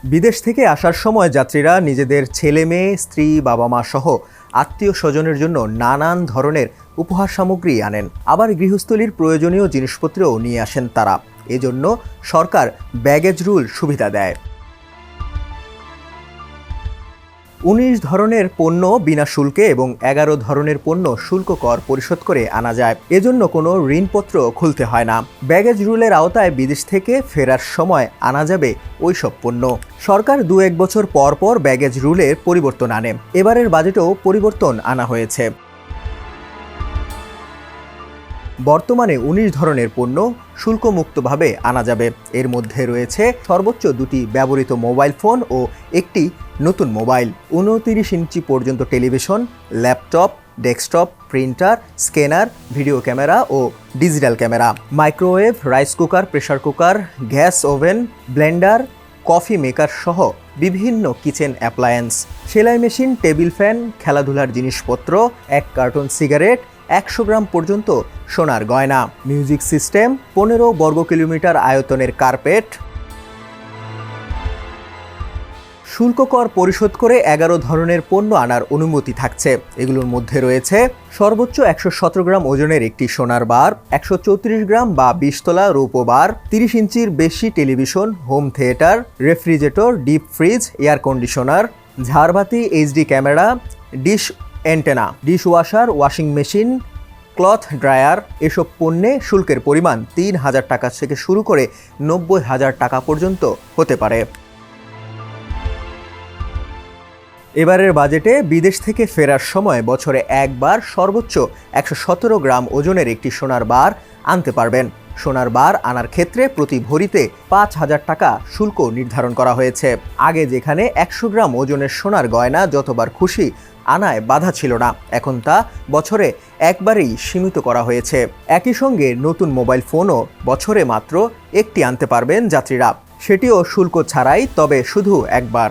বিদেশ থেকে আসার সময় যাত্রীরা নিজেদের ছেলে মেয়ে, স্ত্রী, বাবা মা সহ আত্মীয় স্বজনের জন্য নানান ধরনের উপহার সামগ্রী আনেন। আবার গৃহস্থলীর প্রয়োজনীয় জিনিসপত্রও নিয়ে আসেন তারা। এজন্য সরকার ব্যাগেজ রুল সুবিধা দেয়। ১৯ ধরনের পণ্য বিনা শুল্কে এবং ১১ ধরনের পণ্য শুল্ক কর পরিশোধ করে আনা যায়। এজন্য কোনো ঋণপত্র খুলতে হয় না। ব্যাগেজ রুলের আওতায় বিদেশ থেকে ফেরার সময় আনা যাবে ওইসব পণ্য। সরকার ২-১ বছর পর পর ব্যাগেজ রুলের পরিবর্তন আনে। এবারের বাজেটেও পরিবর্তন আনা হয়েছে। বর্তমানে ১৯ ধরনের পণ্য শুল্কমুক্তভাবে আনা যাবে। এর মধ্যে রয়েছে সর্বোচ্চ ২টি ব্যবহৃত মোবাইল ফোন ও একটি নতুন মোবাইল, ২৯ ইঞ্চি পর্যন্ত television, laptop, desktop, printer, scanner, video camera ও digital camera, microwave, rice cooker, pressure cooker, gas oven, blender, coffee maker সহ বিভিন্ন কিচেন অ্যাপ্লায়েন্স, সেলাই মেশিন, টেবিল ফ্যান, খেলাধুলার জিনিসপত্র, ১ কার্টন সিগারেট, ১০০ গ্রাম পর্যন্ত সোনার গয়না, মিউজিক সিস্টেম, ১৫ বর্গ কিলোমিটার আয়তনের কার্পেট। শুল্ক কর পরিশোধ করে ১১ ধরনের পণ্য আনার অনুমতি থাকছে। এগুলোর মধ্যে রয়েছে সর্বোচ্চ ১১৭ গ্রাম ওজনের একটি সোনার বার, ১৩৪ গ্রাম বা ২০ তোলা রৌপ্য বার, ৩০ ইঞ্চির বেশি television, home theatre, refrigerator, deep fridge, air conditioner, ঝাড়বাতি, HD camera, dish antenna, dishwasher, washing machine, cloth dryer. এসব পণ্যে শুল্কের পরিমাণ ৩,০০০ টাকা থেকে শুরু করে ৯০,০০০ টাকা পর্যন্ত হতে পারে। এবারের বাজেটে বিদেশ থেকে ফেরার সময় বছরে একবার সর্বোচ্চ ১১৭ গ্রাম ওজনের একটি সোনার বার আনতে পারবেন। সোনার বার আনার ক্ষেত্রে প্রতি ভরিতে ৫,০০০ টাকা শুল্ক নির্ধারণ করা হয়েছে। আগে যেখানে ১০০ গ্রাম ওজনের সোনার গয়না যতবার খুশি আনায় বাধা ছিল না, এখন তা বছরে একবারেই সীমিত করা হয়েছে। একই সঙ্গে নতুন মোবাইল ফোনও বছরে মাত্র একটি আনতে পারবেন যাত্রীরা, সেটিও শুল্ক ছাড়াই, তবে শুধু একবার।